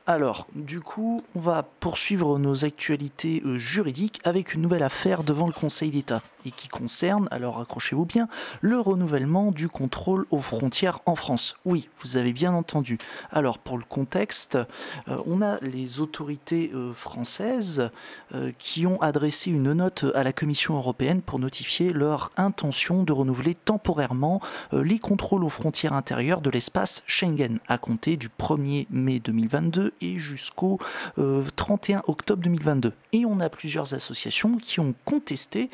Alors, du coup, on va poursuivre nos actualités juridiques avec une nouvelle affaire devant le Conseil d'État et qui concerne, alors accrochez-vous bien, le renouvellement du contrôle aux frontières en France. Oui, vous avez bien entendu. Alors, pour le contexte, on a les autorités françaises qui ont adressé une note à la Commission européenne pour notifier leur intention de renouveler temporairement les contrôles aux frontières intérieures de l'espace Schengen à compter du 1er mai 2022 et jusqu'au 31 octobre 2022. Et on a plusieurs associations qui ont contesté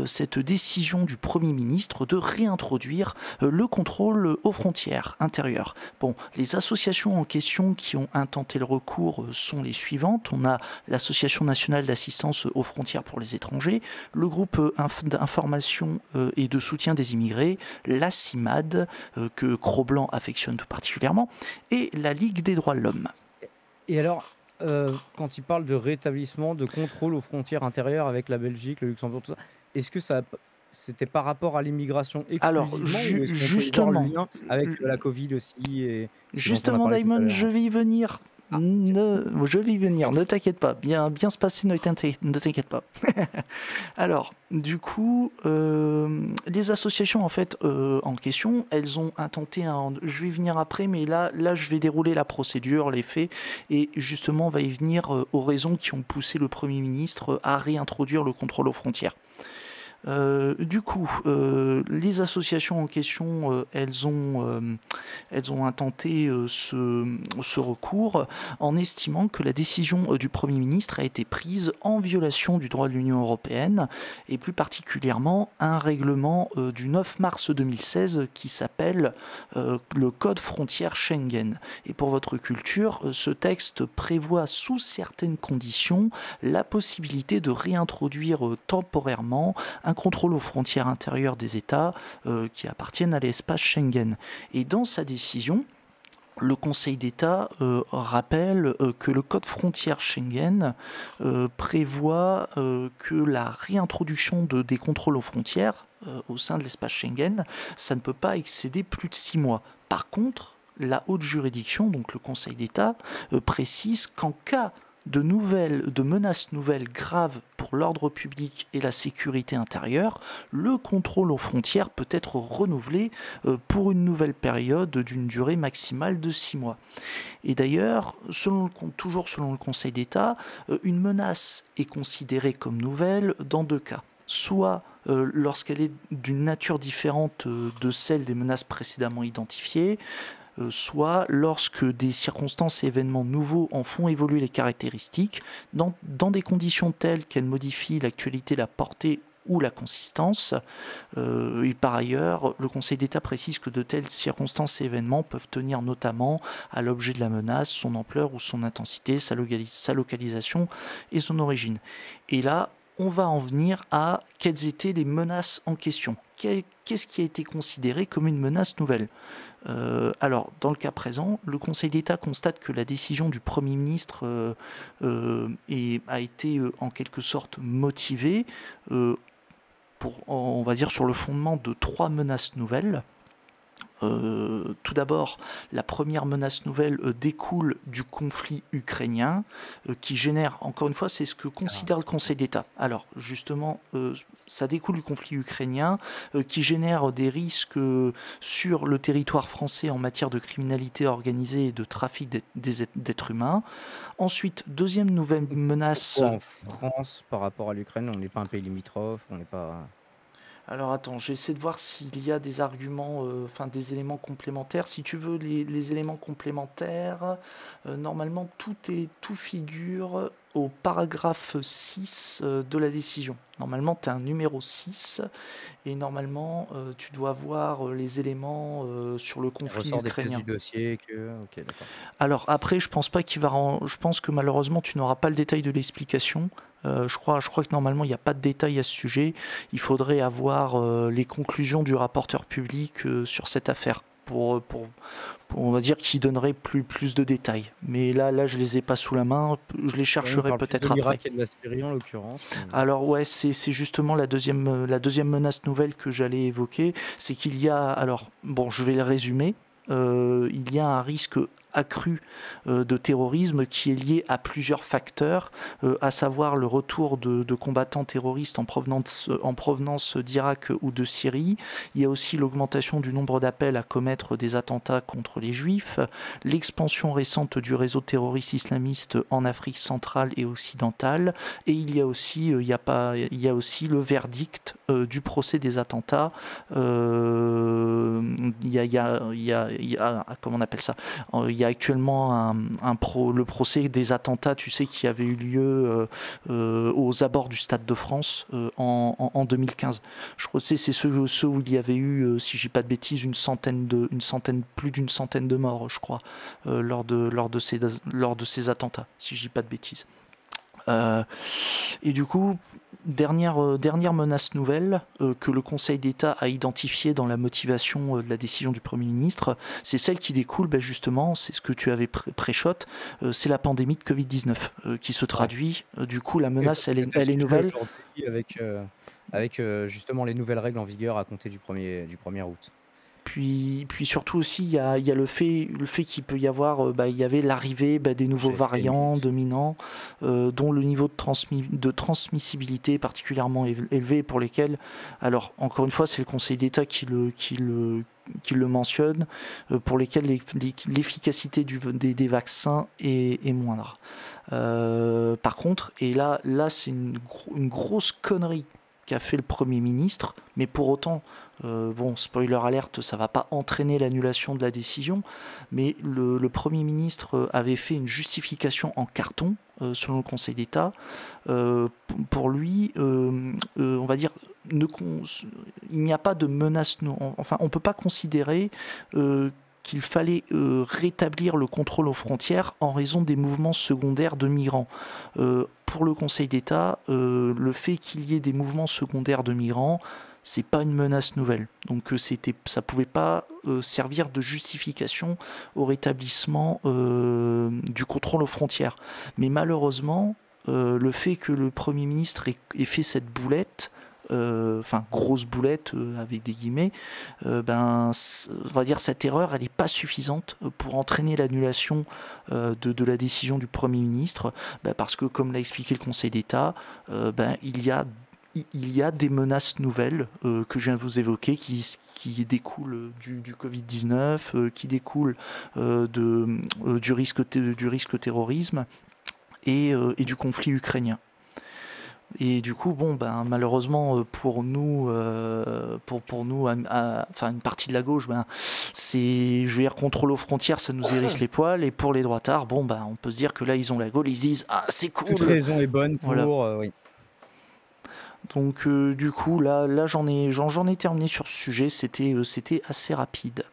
cette décision du Premier ministre de réintroduire le contrôle aux frontières intérieures. Bon, les associations en question qui ont intenté le recours sont les suivantes. On a l'Association nationale d'assistance aux frontières pour les étrangers, le groupe d'information et de soutien des immigrés, la CIMAD, que Cro-Blanc affectionne tout particulièrement, et la Ligue des droits de l'homme. Et alors, quand il parle de rétablissement de contrôle aux frontières intérieures avec la Belgique, le Luxembourg, tout ça, est-ce que c'était par rapport à l'immigration Alors, exclusivement ou est-ce qu'on peut y voir le justement, lien avec la Covid aussi et ce dont on a justement, parlé tout à Daimon, l'heure? je vais y venir. Ah, Je vais y venir, ne t'inquiète pas. Bien se passer, ne t'inquiète pas. Alors, du coup, les associations en fait en question, elles ont intenté je vais y venir après, mais là, je vais dérouler la procédure, les faits, et justement, on va y venir aux raisons qui ont poussé le Premier ministre à réintroduire le contrôle aux frontières. Du coup, les associations en question, elles ont intenté ce recours en estimant que la décision du Premier ministre a été prise en violation du droit de l'Union européenne et plus particulièrement un règlement du 9 mars 2016 qui s'appelle le Code frontière Schengen. Et pour votre culture, ce texte prévoit sous certaines conditions la possibilité de réintroduire temporairement un contrôle aux frontières intérieures des États qui appartiennent à l'espace Schengen. Et dans sa décision, le Conseil d'État rappelle que le Code frontière Schengen prévoit que la réintroduction des contrôles aux frontières au sein de l'espace Schengen, ça ne peut pas excéder plus de 6 mois. Par contre, la haute juridiction, donc le Conseil d'État, précise qu'en cas de menaces nouvelles graves pour l'ordre public et la sécurité intérieure, le contrôle aux frontières peut être renouvelé pour une nouvelle période d'une durée maximale de 6 mois. Et d'ailleurs, toujours selon le Conseil d'État, une menace est considérée comme nouvelle dans 2 cas. Soit lorsqu'elle est d'une nature différente de celle des menaces précédemment identifiées, soit lorsque des circonstances et événements nouveaux en font évoluer les caractéristiques, dans des conditions telles qu'elles modifient l'actualité, la portée ou la consistance. Et par ailleurs, le Conseil d'État précise que de telles circonstances et événements peuvent tenir notamment à l'objet de la menace, son ampleur ou son intensité, sa localisation et son origine. Et là, on va en venir à quelles étaient les menaces en question. Qu'est-ce qui a été considéré comme une menace nouvelle ? Alors, dans le cas présent, le Conseil d'État constate que la décision du Premier ministre a été en quelque sorte motivée, on va dire, sur le fondement de 3 menaces nouvelles. Tout d'abord, la première menace nouvelle découle du conflit ukrainien qui génère, encore une fois, c'est ce que considère le Conseil d'État. Alors, justement, ça découle du conflit ukrainien qui génère des risques sur le territoire français en matière de criminalité organisée et de trafic d'êtres humains. Ensuite, deuxième nouvelle menace... En France, par rapport à l'Ukraine, on n'est pas un pays limitrophe, on n'est pas... Alors attends, j'essaie de voir s'il y a des arguments, des éléments complémentaires. Si tu veux les éléments complémentaires, normalement tout figure au paragraphe 6 de la décision. Normalement, tu as un numéro 6 et normalement, tu dois voir les éléments sur le conflit ressort des pièces ukrainien. du dossier que... Ok, d'accord. Alors après, je pense pas je pense que malheureusement, tu n'auras pas le détail de l'explication. Je crois que normalement, il n'y a pas de détails à ce sujet. Il faudrait avoir les conclusions du rapporteur public sur cette affaire pour, on va dire, qui donnerait plus de détails. Mais là, je les ai pas sous la main. Je les chercherai peut-être après. L'Irak et de la Syrie en l'occurrence. Alors ouais, c'est justement la deuxième menace nouvelle que j'allais évoquer. C'est qu'il y a, alors bon, je vais le résumer. Il y a un risque accrue de terrorisme qui est liée à plusieurs facteurs, à savoir le retour de combattants terroristes en provenance d'Irak ou de Syrie. Il y a aussi l'augmentation du nombre d'appels à commettre des attentats contre les juifs, l'expansion récente du réseau terroriste islamiste en Afrique centrale et occidentale, et il y a aussi, le verdict du procès des attentats. Comment on appelle ça? Il y a actuellement le procès des attentats, tu sais, qui avait eu lieu aux abords du Stade de France en 2015. Je crois que c'est ceux où il y avait eu, si je dis pas de bêtises, plus d'une centaine de morts, je crois, lors de ces attentats, si je dis pas de bêtises. Et du coup, dernière menace nouvelle que le Conseil d'État a identifiée dans la motivation de la décision du Premier ministre, c'est celle qui découle justement, c'est ce que tu avais pré-shot, c'est la pandémie de Covid-19 qui se traduit. Du coup, la menace, elle est nouvelle. Avec justement les nouvelles règles en vigueur à compter du 1er août. Puis surtout aussi, il y a le fait qu'il peut y avoir, il y avait l'arrivée des nouveaux variants dominants, dont le niveau de transmissibilité est particulièrement élevé, pour lesquels, alors encore une fois, c'est le Conseil d'État qui le mentionne, pour lesquels l'efficacité des vaccins est moindre. Par contre, et là c'est une grosse connerie qu'a fait le Premier ministre, mais pour autant, spoiler alerte, ça va pas entraîner l'annulation de la décision, mais le Premier ministre avait fait une justification en carton, selon le Conseil d'État. Pour lui, on va dire, il n'y a pas de menace, enfin, on peut pas considérer qu'il fallait rétablir le contrôle aux frontières en raison des mouvements secondaires de migrants. Pour le Conseil d'État, le fait qu'il y ait des mouvements secondaires de migrants, c'est pas une menace nouvelle. Donc ça pouvait pas servir de justification au rétablissement du contrôle aux frontières. Mais malheureusement, le fait que le Premier ministre ait fait cette boulette, grosse boulette avec des guillemets, on va dire cette erreur, elle n'est pas suffisante pour entraîner l'annulation de la décision du Premier ministre, parce que, comme l'a expliqué le Conseil d'État, il y a des menaces nouvelles que je viens de vous évoquer qui découlent du Covid-19, qui découlent du risque terrorisme et du conflit ukrainien. Et du coup, malheureusement pour nous, une partie de la gauche, c'est, je veux dire, contrôle aux frontières, ça nous hérisse les poils. Et pour les droitards, on peut se dire que là, ils ont la gaule, ils se disent, ah, c'est cool. Toute raison est bonne pour, voilà. Oui. Donc du coup, là, j'en ai terminé sur ce sujet. C'était assez rapide.